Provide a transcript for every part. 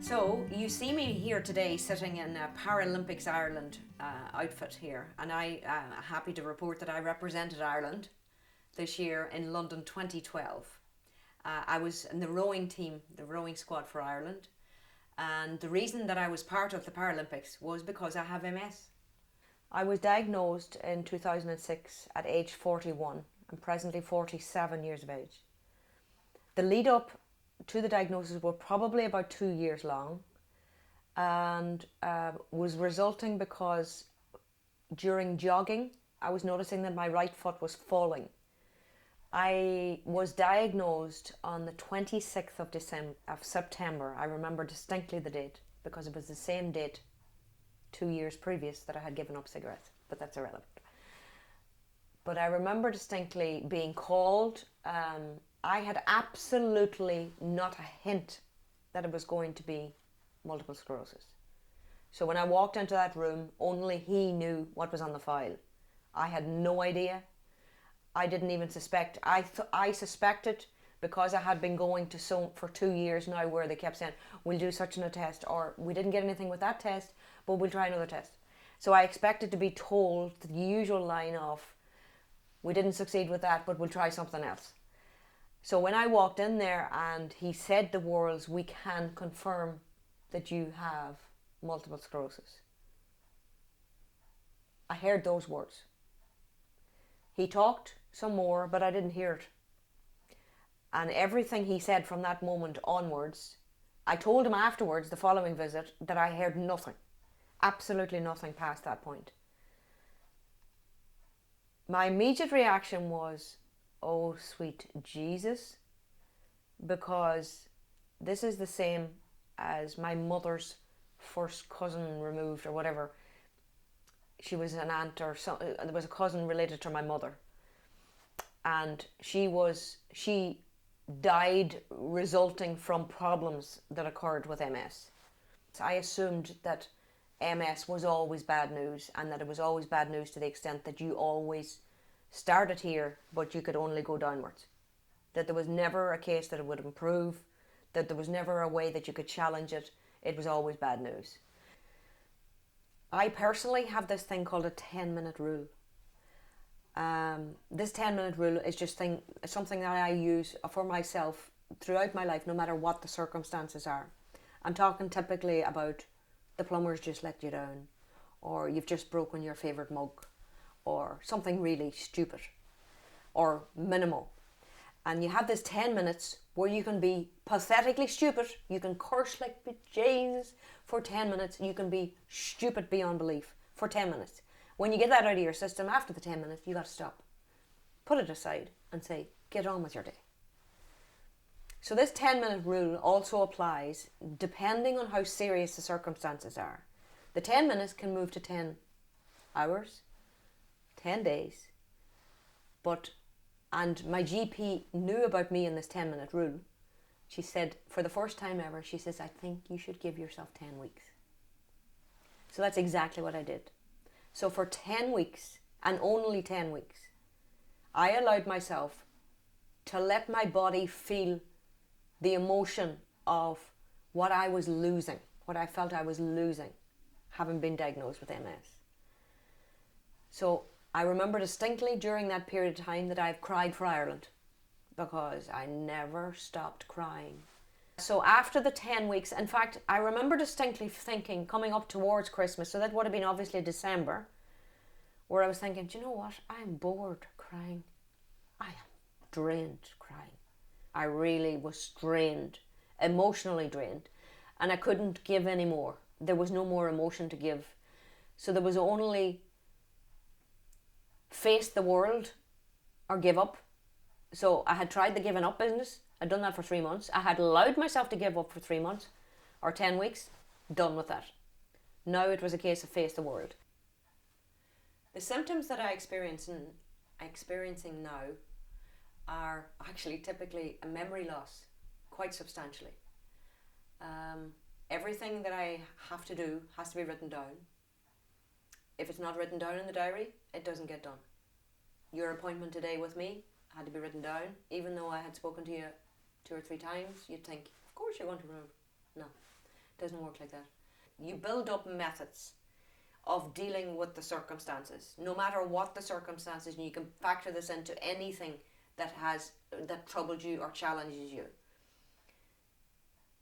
So you see me here today sitting in a Paralympics Ireland outfit here, and I am happy to report that I represented Ireland this year in London 2012. I was in the rowing team, the rowing squad for Ireland, and the reason that I was part of the Paralympics was because I have MS. I was diagnosed in 2006 at age 41. I'm presently 47 years of age. The lead up to the diagnosis were probably about 2 years long, and was resulting because during jogging I was noticing that my right foot was falling. I was diagnosed on the 26th of September. I remember distinctly the date because it was the same date 2 years previous that I had given up cigarettes, but that's irrelevant. But I remember distinctly being called. I had absolutely not a hint that it was going to be multiple sclerosis. So when I walked into that room, only he knew what was on the file. I had no idea. I didn't even suspect. I suspected because I had been going to for 2 years now, where they kept saying, we'll do such a test, or we didn't get anything with that test, but we'll try another test. So I expected to be told the usual line of, we didn't succeed with that, but we'll try something else. So when I walked in there and he said the words, we can confirm that you have multiple sclerosis, I heard those words. He talked some more, but I didn't hear it. And everything he said from that moment onwards, I told him afterwards, the following visit, that I heard nothing, absolutely nothing past that point. My immediate reaction was, oh sweet Jesus, because this is the same as my mother's first cousin removed, or whatever. She was an aunt, or there was a cousin related to my mother, and she died resulting from problems that occurred with MS. So I assumed that MS was always bad news, and that it was always bad news to the extent that you always started here, but you could only go downwards. That there was never a case that it would improve, that there was never a way that you could challenge it. It was always bad news. I personally have this thing called a 10-minute rule. This 10-minute rule is just something that I use for myself throughout my life, no matter what the circumstances are. I'm talking typically about the plumber's just let you down, or you've just broken your favourite mug, or something really stupid or minimal. And you have this 10 minutes where you can be pathetically stupid, you can curse like Jesus for 10 minutes, you can be stupid beyond belief for 10 minutes. When you get that out of your system after the 10 minutes, you got to stop. Put it aside and say, get on with your day. So this 10-minute rule also applies depending on how serious the circumstances are. The 10 minutes can move to 10 hours, 10 days, and my GP knew about me in this 10-minute rule. She said, for the first time ever, she says, I think you should give yourself 10 weeks. So that's exactly what I did. So for 10 weeks, and only 10 weeks, I allowed myself to let my body feel the emotion of what I was losing, what I felt I was losing, having been diagnosed with MS. So I remember distinctly during that period of time that I've cried for Ireland, because I never stopped crying. So after the 10 weeks, in fact, I remember distinctly thinking, coming up towards Christmas, so that would have been obviously December, where I was thinking, do you know what? I'm bored crying. I am drained crying. I really was drained, emotionally drained, and I couldn't give any more. There was no more emotion to give. So there was only face the world or give up. So I had tried the giving up business. I'd done that for 3 months. I had allowed myself to give up for 3 months or 10 weeks. Done with that. Now it was a case of face the world. The symptoms that I'm experiencing now are actually typically a memory loss, quite substantially. Everything that I have to do has to be written down. If it's not written down in the diary, it doesn't get done. Your appointment today with me had to be written down. Even though I had spoken to you 2 or 3 times, you'd think, of course you're going to remember. No. Doesn't work like that. You build up methods of dealing with the circumstances, no matter what the circumstances, and you can factor this into anything that troubles you or challenges you.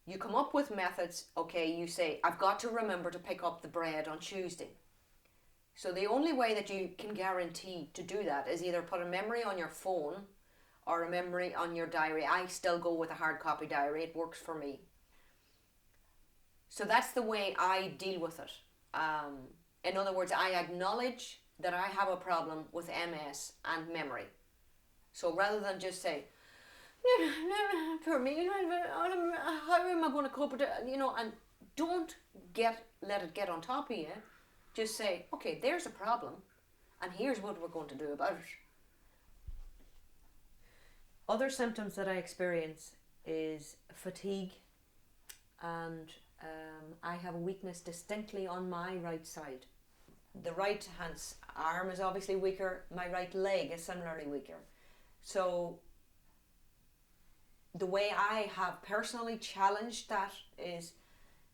You come up with methods. Okay, you say, I've got to remember to pick up the bread on Tuesday. So the only way that you can guarantee to do that is either put a memory on your phone or a memory on your diary. I still go with a hard copy diary. It works for me. So that's the way I deal with it. In other words, I acknowledge that I have a problem with MS and memory. So rather than just say, poor me, how am I going to cope with it? And don't let it get on top of you. Just say, okay, there's a problem, and here's what we're going to do about it. Other symptoms that I experience is fatigue, and I have a weakness distinctly on my right side. The right hand's arm is obviously weaker, my right leg is similarly weaker. So the way I have personally challenged that is,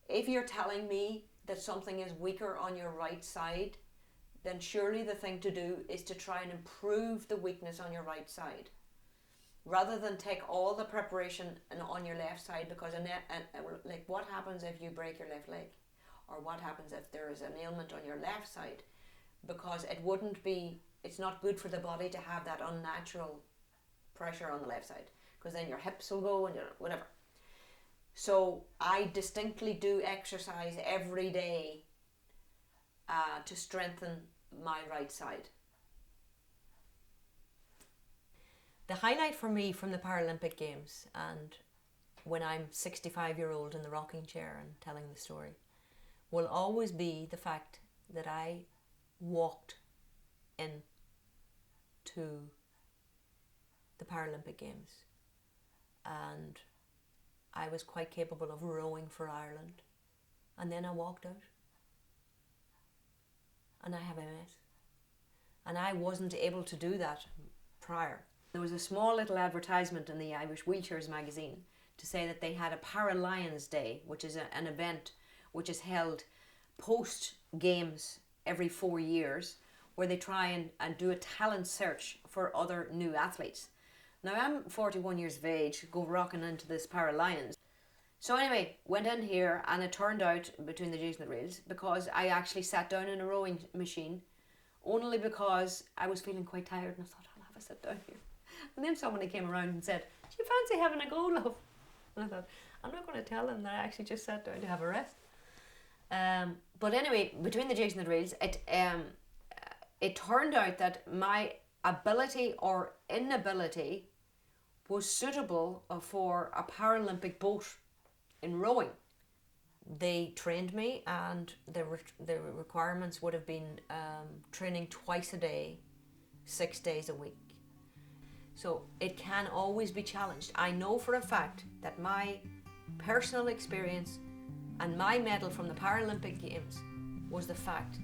if you're telling me that something is weaker on your right side, then surely the thing to do is to try and improve the weakness on your right side, rather than take all the preparation on your left side, because like, what happens if you break your left leg, or what happens if there is an ailment on your left side? Because it's not good for the body to have that unnatural pressure on the left side, because then your hips will go and whatever. So I distinctly do exercise every day to strengthen my right side. The highlight for me from the Paralympic Games, and when I'm 65-year-old in the rocking chair and telling the story, will always be the fact that I walked into the Paralympic Games, and I was quite capable of rowing for Ireland, and then I walked out, and I have MS, and I wasn't able to do that prior. There was a small little advertisement in the Irish Wheelchairs magazine to say that they had a Para-Lions Day, which is an event which is held post games every 4 years, where they try and do a talent search for other new athletes. Now, I'm 41 years of age, go rocking into this Para-Lions. So anyway, went in here, and it turned out, between the jigs and the reels, because I actually sat down in a rowing machine, only because I was feeling quite tired, and I thought, I'll have a sit down here. And then somebody came around and said, do you fancy having a go, love? And I thought, I'm not going to tell them that I actually just sat down to have a rest. But anyway, between the jigs and the reels, it turned out that my ability or inability was suitable for a Paralympic boat in rowing. They trained me, and the requirements would have been training twice a day, 6 days a week. So it can always be challenged. I know for a fact that my personal experience and my medal from the Paralympic Games was the fact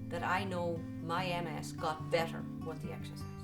that I know my MS got better with the exercise.